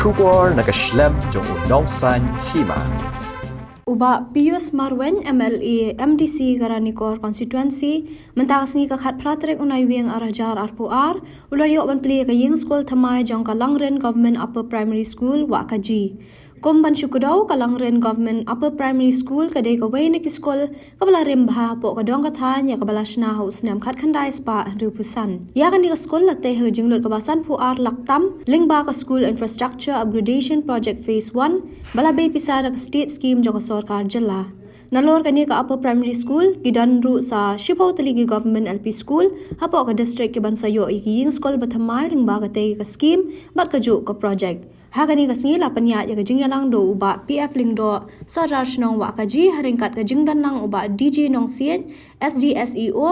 Shubor nakaslem jong unongsan hima. Uba Pius Marwen MLA MDC Garanikor constituency mentakas ni kakat pratrek unai wiang arajar RPR ulayo ban pli ka ying school thamai jong Kalangren Government Upper Primary School wa kaji komban syukudau Kalangren Government Upper Primary School kadai ka wei nek school kabala rembha po kadong kathan ya kabala shna haus nam khat khandai spa rupusan ya kan di school latte he jinglot kabasan puar laktam lingba ka school infrastructure upgradation project phase 1 bala be pisara ka state scheme jong सरकार जला नलोर कनी का upper primary school गिदन रू सा शिपो तलीगी गवर्नमेंट एलपी स्कूल हपो का डिस्ट्रिक्ट के बनसयो इकी यिंग स्कूल बथमाई लिंगबा का तेगी का स्कीम बट का जो का प्रोजेक्ट हागनी का सिंगी लापन्या या का जिंगलांग दो उबा पीएफ लिंग दो सरदार नोंग वा का जी हरिंगkat का जिंगदन नंग उबा डीजी नोंग सीएन एसडीएसईओ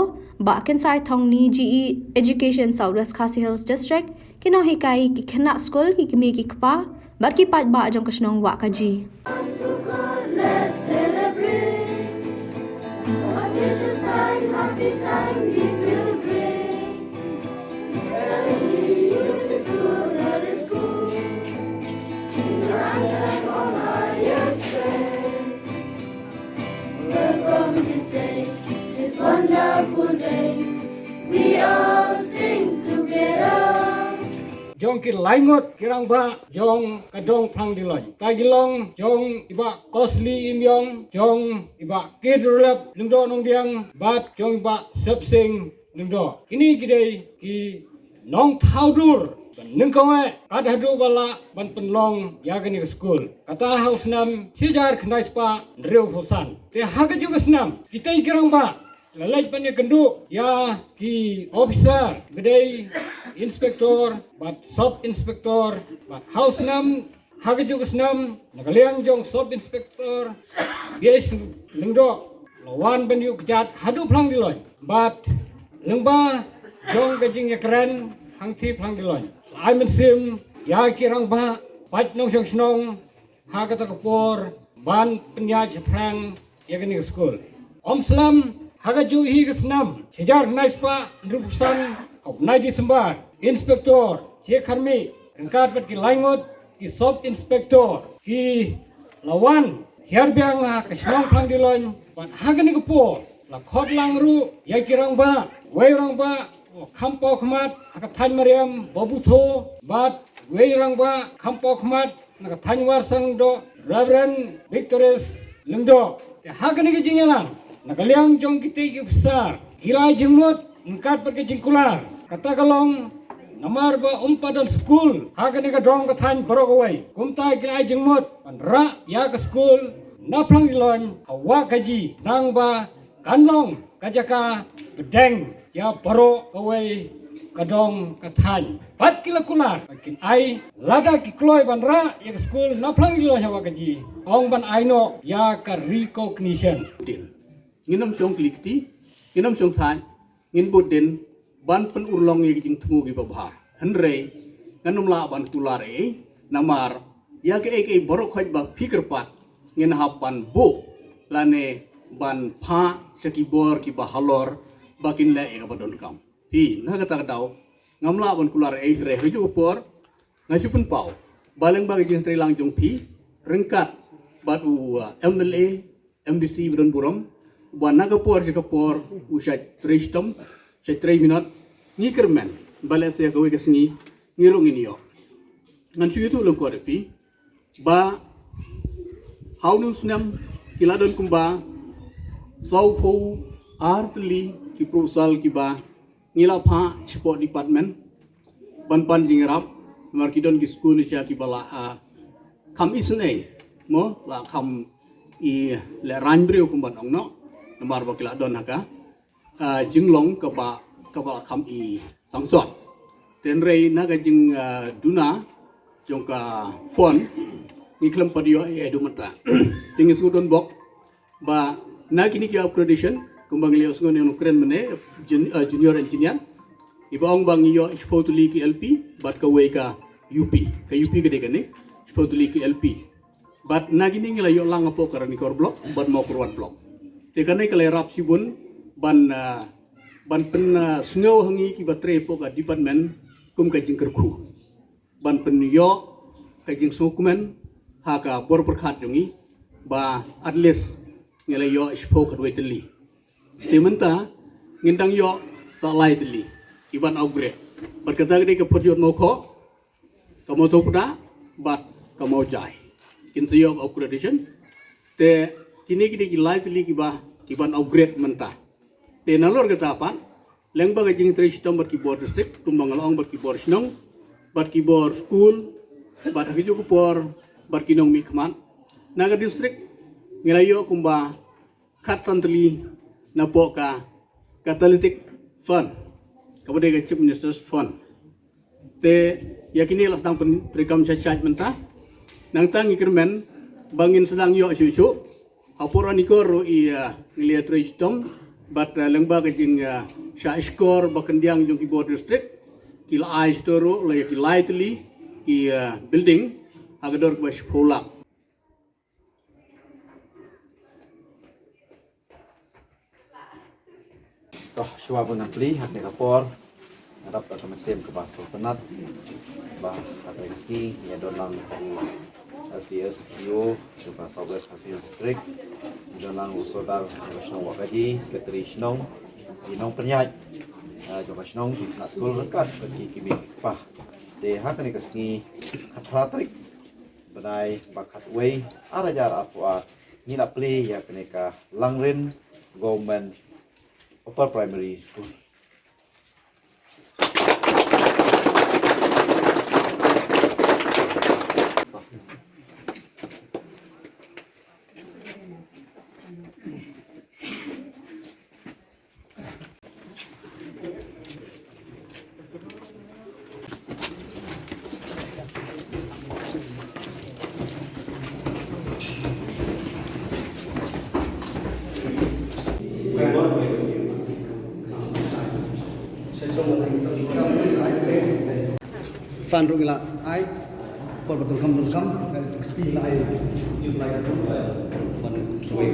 बा केंसाई थोंगनी जीई एजुकेशन साउथ वेस्ट खासी हिल्स डिस्ट्रिक्ट किनो हिकाई की खना स्कूल की किमी की खपा बट की पाट बा जंग कशनोंग वा का जी Happy time, we feel great. Let it school, let it school. Like all our yesterdays. Welcome this day, this wonderful day. We all sing together. Jong ki laingot kirang ba jong kadong plang diloi tagilong jong iba costly imyong jong iba kidrulap lungdo nong diang bat jong iba sepsing lungdo kini gidei ki nong thaudur ningkonge kadhadu bala ban penlong yagani school kata house nam sijar khnai spa reu hosan te haga juga snam kita kirang ba lalai pani kendu ya ki officer gidei inspektor bat sub inspektor bat house nam haga juga snam nagaliang jong sub inspektor yes lengdo lawan ben yu kejat hadu plang diloi bat lengba jong gajing keren hangti plang diloi ai men sim ya kirang ba pat nong jong snong haga ta kapor ban penya jprang yagani school om slam haga ju hi gsnam sejar naispa rupusan of 9 December inspektor je kharmi rengkat pat ki laingot ki sub inspektor ki lawan herbiang ha kasnong plang dilon pat hagani ko la khot lang ru ya kirang ba wei rang ba khampo khmat ha than mariam babu tho bat wei rang ba khampo khmat na than war sang do reverend victorious lengdo hagani ki jingalang nakaliang jong kiti ki besar hilai jengmut engkat pergi jingkular kata kalong namar ba umpadan school hagani ka dong ka than barogawai kumta kilai jengmut panra ya ka school naplang dilon hawa kaji nang ba kanlong kajaka bedeng ya baro kawai kadong kathan pat kilakular kin ai lada ki kloi banra ya ka school naplang dilon hawa kaji ong ban aino ya ka recognition nginam song klikti nginam song than ngin budin ban pen urlong ye jing thumu gi babhar hanre nganum la ban kular e namar ya ke ek borok khoj ba fikr pat ngin ha ban bo lane ban pha saki bor ki ba halor bakin la e ba don kam pi na ka ta daw ngam la ban kular e re hoju por ngaji pun pau baleng ba jing tri lang jong pi rengkat bat u MLA MDC bron burom wana kapor je kapor usai tristom saya 3 minit ni kermen balas saya kau kesini ngirung ini yo ngan cuy itu lengkau depi ba haunus nam kiladon kumba sau po artli ki prosal ki ba ngila pha sport department ban pan jingrap markidon ki school ni ki bala kam isne mo la kam I le ranbreu kumban ongno namar bakila don haka jinglong ka ba kam I sangsot tenrei naga jing duna jongka fon ni klem padio edu mata tingis udon bok ba nagini ki accreditation kumbang lios ngon yang keren mene junior engineer ibang bang yo spotuli ki LP bat ka we ka UP gede gane spotuli ki LP bat nagini ngila yo lang apo karani kor blok bat mau kurwan blok te kanai kale rap sibun ban pen sngau hangi ki batre po ka department kum ka jingker khu ban pen yo cái jing sukumen ha ka bor perkhat jungi ba at least ngela yo spoke with the li timenta ngindang yo salai the li iban upgrade berkata gede ke perjot moko kamu to pada bat kamu jai kin siyo upgradation te kini gede ki lai the li ki ba iban upgrade menta te nalor kata apa lengba ke jing tri sistem ber keyboard district tumbang along ber keyboard snong ber keyboard school ber hiju ku por ber kinong mi kman naga district ngelayo kumba kat santli na po ka catalytic fund kepada ke chief minister's fund te yakini las dang perikam chat menta nang tang ikirmen bangin sedang yo susu apuran ikor i ngeliat sistem bat lengba ke jing sha skor bakendiang jong keyboard district kila ai storo la yakilai tli ki building agador ba sekolah Toh shua pun nampli hak ni kapor. Harap tak mesim ke baso penat. Bah kata ski ya dolang SDS yo juga Southwest Pasir District. Dolang usodar nasional wakaji sekretari snong inong penyat. Juga snong di nak sekolah dekat bagi kimi pah. De hak ni kesni katratrik benai bakat way arajar apa ni nak play ya peneka Langren Government Upper Primary School. Fan rung la ai por betul kam speed la ai you like to fan way